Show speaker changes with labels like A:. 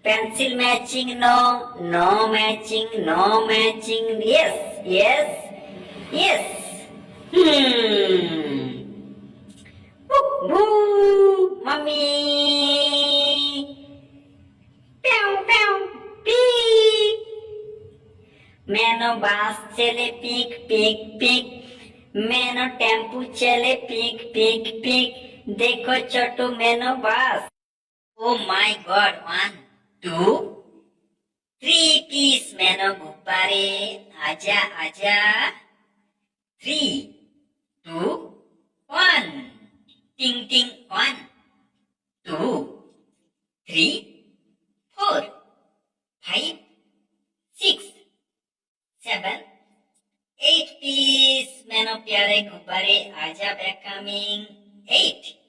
A: Pencil matching, no. No matching, no matching. Yes, yes, yes. Hmm. Boo, boo, mommy. Pew, pew, pee. મેનો બાસ ચલે પીક પીક પીક મેનો ટેમ્પુ ચલે પીક પીક પીક દેખો છોટુ મેનો બાસ ઓ માય ગોડ 1 2 3 પીસ મેનો ગુબ્બારે આજા આજા 3 2 1 ટિંગ ટિંગ 1 2 3 4 5 6 7 8 piece मैनो प्यारे गुब्बारे आजा बैक कमिंग 8